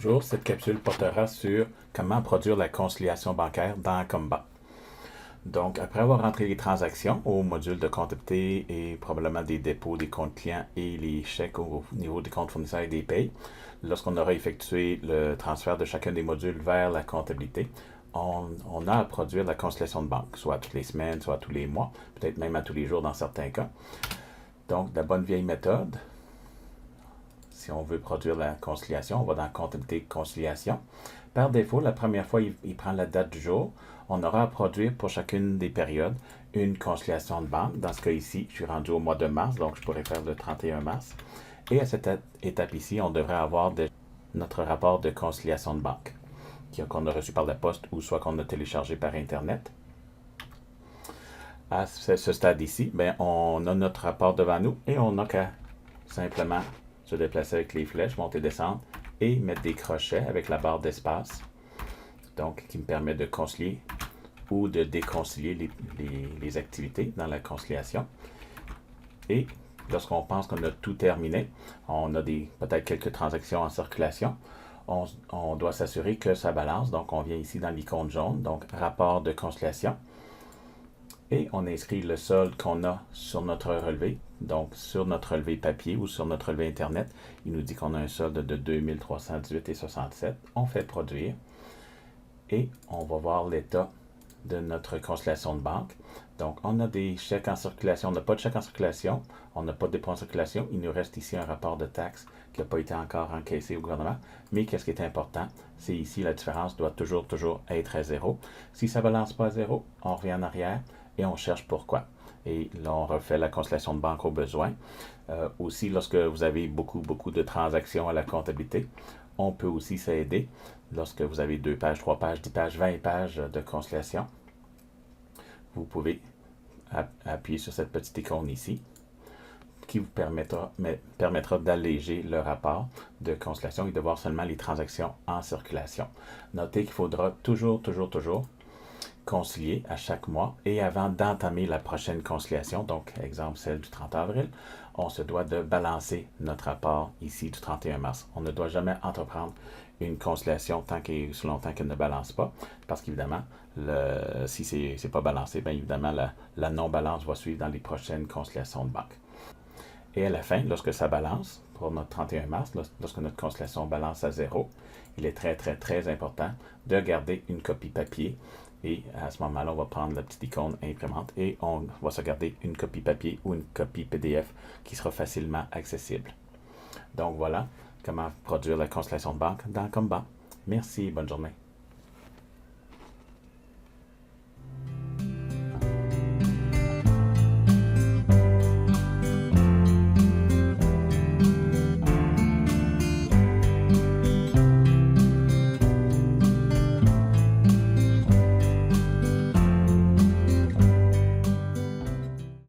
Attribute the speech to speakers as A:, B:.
A: Bonjour, cette capsule portera sur comment produire la conciliation bancaire dans Comba. Donc, après avoir rentré les transactions au module de comptabilité et probablement des dépôts des comptes clients et les chèques au niveau des comptes fournisseurs et des payes, lorsqu'on aura effectué le transfert de chacun des modules vers la comptabilité, on a à produire la conciliation de banque, soit toutes les semaines, soit tous les mois, peut-être même à tous les jours dans certains cas. Donc, la bonne vieille méthode, si on veut produire la conciliation, on va dans comptabilité conciliation. Par défaut, la première fois, il prend la date du jour. On aura à produire pour chacune des périodes une conciliation de banque. Dans ce cas ici, je suis rendu au mois de mars, donc je pourrais faire le 31 mars. Et à cette étape ici, on devrait avoir notre rapport de conciliation de banque qu'on a reçu par la poste ou soit qu'on a téléchargé par Internet. À ce stade ici, on a notre rapport devant nous et on n'a qu'à simplement se déplacer avec les flèches, monter, descendre et mettre des crochets avec la barre d'espace, donc qui me permet de concilier ou de déconcilier les activités dans la conciliation. Et lorsqu'on pense qu'on a tout terminé, on a peut-être quelques transactions en circulation, on doit s'assurer que ça balance. Donc, on vient ici dans l'icône jaune, donc rapport de conciliation. Et on inscrit le solde qu'on a sur notre relevé. Donc, sur notre relevé papier ou sur notre relevé Internet, il nous dit qu'on a un solde de 2318,67. On fait produire et on va voir l'état de notre conciliation de banque. Donc, on a des chèques en circulation. On n'a pas de chèque en circulation. On n'a pas de dépôt en circulation. Il nous reste ici un rapport de taxes qui n'a pas été encore encaissé au gouvernement. Mais qu'est-ce qui est important? C'est ici, la différence doit toujours être à zéro. Si ça ne balance pas à zéro, on revient en arrière et on cherche pourquoi. Et là, on refait la conciliation de banque au besoin. Aussi, lorsque vous avez beaucoup de transactions à la comptabilité, on peut aussi s'aider. Lorsque vous avez 2 pages, 3 pages, 10 pages, 20 pages de conciliation, vous pouvez appuyer sur cette petite icône ici qui vous permettra d'alléger le rapport de conciliation et de voir seulement les transactions en circulation. Notez qu'il faudra toujours concilier à chaque mois et avant d'entamer la prochaine conciliation, donc exemple celle du 30 avril, on se doit de balancer notre rapport ici du 31 mars. On ne doit jamais entreprendre une conciliation si longtemps qu'elle ne balance pas, parce qu'évidemment, si c'est pas balancé, bien évidemment, la non-balance va suivre dans les prochaines conciliations de banque. Et à la fin, lorsque ça balance, pour notre 31 mars, lorsque notre conciliation balance à zéro, il est très important de garder une copie papier. Et à ce moment-là, on va prendre la petite icône imprimante et on va se garder une copie papier ou une copie PDF qui sera facilement accessible. Donc voilà comment produire la conciliation de banque dans Comba. Merci, bonne journée.